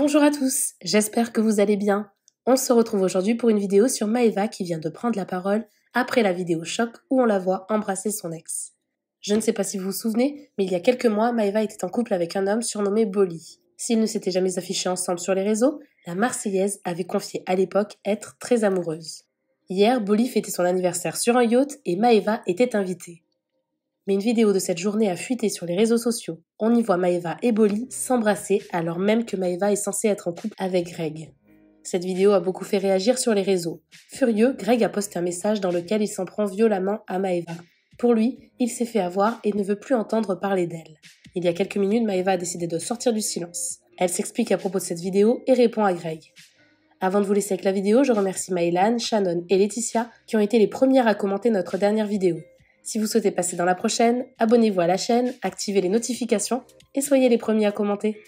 Bonjour à tous, j'espère que vous allez bien. On se retrouve aujourd'hui pour une vidéo sur Maeva qui vient de prendre la parole après la vidéo choc où on la voit embrasser son ex. Je ne sais pas si vous vous souvenez, mais il y a quelques mois, Maeva était en couple avec un homme surnommé Bolly. S'ils ne s'étaient jamais affichés ensemble sur les réseaux, la Marseillaise avait confié à l'époque être très amoureuse. Hier, Bolly fêtait son anniversaire sur un yacht et Maeva était invitée. Mais une vidéo de cette journée a fuité sur les réseaux sociaux. On y voit Maeva et Bolly s'embrasser alors même que Maeva est censée être en couple avec Greg. Cette vidéo a beaucoup fait réagir sur les réseaux. Furieux, Greg a posté un message dans lequel il s'en prend violemment à Maeva. Pour lui, il s'est fait avoir et ne veut plus entendre parler d'elle. Il y a quelques minutes, Maeva a décidé de sortir du silence. Elle s'explique à propos de cette vidéo et répond à Greg. Avant de vous laisser avec la vidéo, je remercie Maëlan, Shannon et Laetitia qui ont été les premières à commenter notre dernière vidéo. Si vous souhaitez passer dans la prochaine, abonnez-vous à la chaîne, activez les notifications et soyez les premiers à commenter.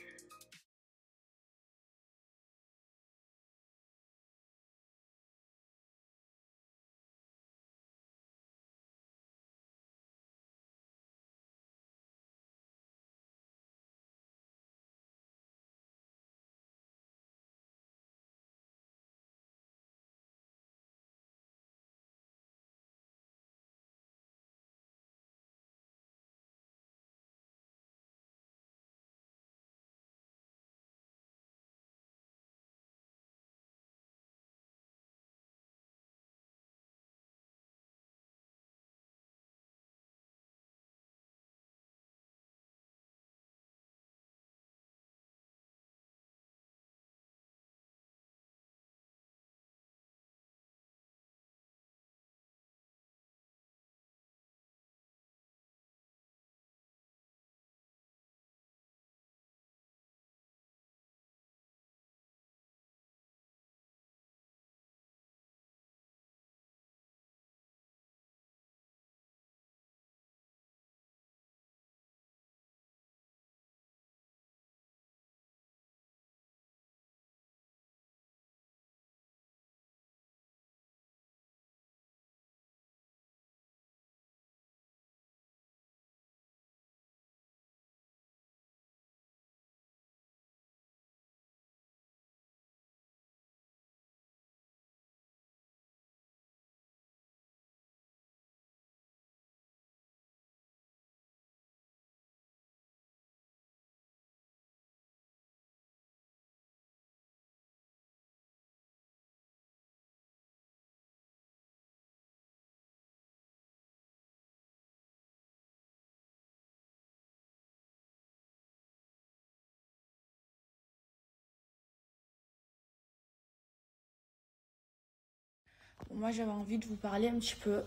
Moi, j'avais envie de vous parler un petit peu.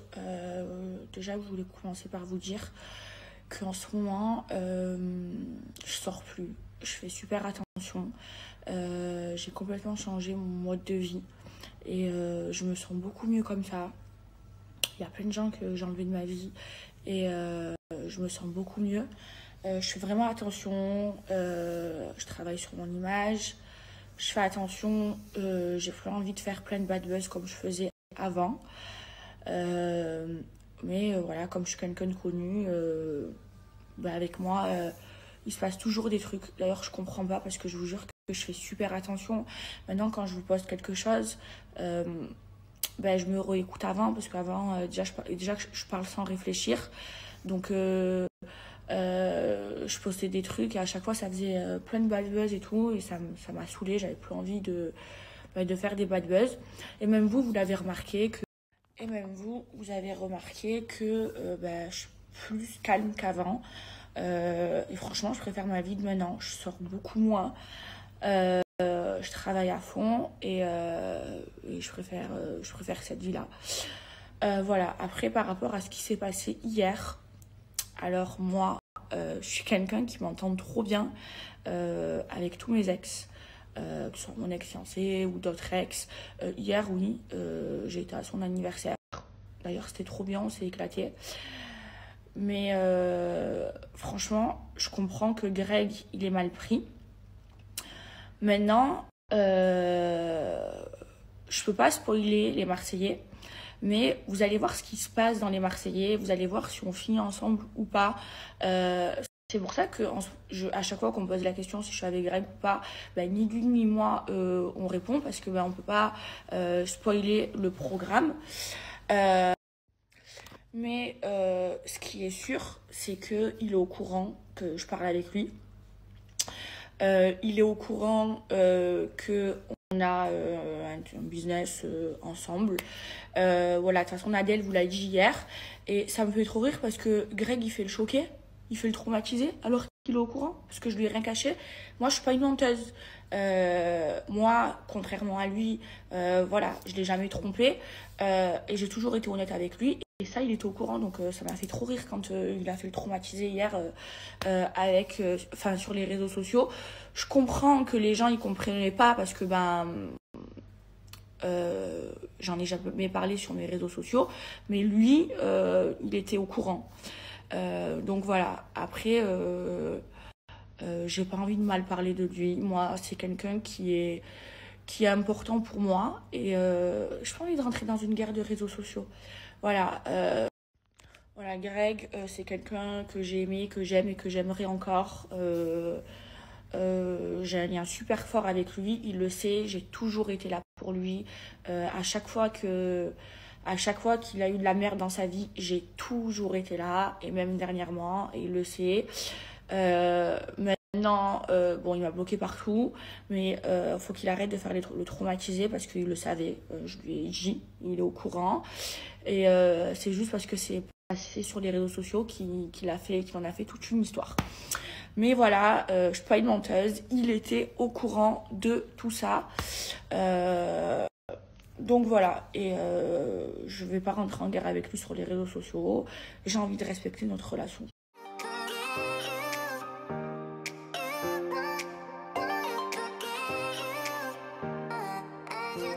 Déjà, je voulais commencer par vous dire qu'en ce moment, je sors plus. Je fais super attention. J'ai complètement changé mon mode de vie et je me sens beaucoup mieux comme ça. Il y a plein de gens que j'ai enlevés de ma vie et je me sens beaucoup mieux. Je fais vraiment attention. Je travaille sur mon image. Je fais attention. J'ai plus envie de faire plein de bad buzz comme je faisais avant. Mais voilà, comme je suis quelqu'un de connu, avec moi, il se passe toujours des trucs. D'ailleurs, je comprends pas parce que je vous jure que je fais super attention. Maintenant, quand je vous poste quelque chose, je me réécoute avant parce qu'avant, déjà je parle sans réfléchir. Donc, je postais des trucs et à chaque fois, ça faisait plein de bad buzz et tout. Et ça m'a saoulée. J'avais plus envie de faire des bad buzz. Et même vous l'avez remarqué que je suis plus calme qu'avant. Et franchement, je préfère ma vie de maintenant. Je sors beaucoup moins. Je travaille à fond et je préfère cette vie-là. Voilà. Après, par rapport à ce qui s'est passé hier, alors moi, je suis quelqu'un qui m'entend trop bien avec tous mes ex. Que ce soit mon ex-fiancé ou d'autres ex. Hier, oui, j'ai été à son anniversaire. D'ailleurs, c'était trop bien, on s'est éclaté. Mais franchement, je comprends que Greg, il est mal pris. Maintenant, je peux pas spoiler les Marseillais. Mais vous allez voir ce qui se passe dans les Marseillais. Vous allez voir si on finit ensemble ou pas. C'est C'est pour ça que à chaque fois qu'on me pose la question si je suis avec Greg ou pas, ni lui ni moi on répond parce que on peut pas spoiler le programme. Mais ce qui est sûr, c'est qu'il est au courant que je parle avec lui. Il est au courant qu'on a un business ensemble. Voilà, de toute façon, Adèle vous l'a dit hier. Et ça me fait trop rire parce que Greg, il fait le choquer, il fait le traumatiser, alors qu'il est au courant, parce que je lui ai rien caché. Moi, je suis pas une menteuse. Moi, contrairement à lui, voilà, je l'ai jamais trompé. Et j'ai toujours été honnête avec lui. Et ça, il était au courant, donc ça m'a fait trop rire quand il a fait le traumatiser hier sur les réseaux sociaux. Je comprends que les gens ils comprenaient pas parce que j'en ai jamais parlé sur mes réseaux sociaux, mais lui, il était au courant. Donc voilà. Après, j'ai pas envie de mal parler de lui. Moi, c'est quelqu'un qui est important pour moi et j'ai pas envie de rentrer dans une guerre de réseaux sociaux. Voilà. Voilà, Greg, c'est quelqu'un que j'ai aimé, que j'aime et que j'aimerais encore. J'ai un lien super fort avec lui, il le sait, j'ai toujours été là pour lui. À chaque fois qu'il a eu de la merde dans sa vie, j'ai toujours été là, et même dernièrement, et il le sait. Maintenant, il m'a bloqué partout, mais faut qu'il arrête de faire le traumatiser parce qu'il le savait. Je lui ai dit, il est au courant. Et c'est juste parce que c'est passé sur les réseaux sociaux qu'il en a fait toute une histoire. Mais voilà, je suis pas une menteuse, il était au courant de tout ça. Donc voilà, et je vais pas rentrer en guerre avec lui sur les réseaux sociaux. J'ai envie de respecter notre relation. You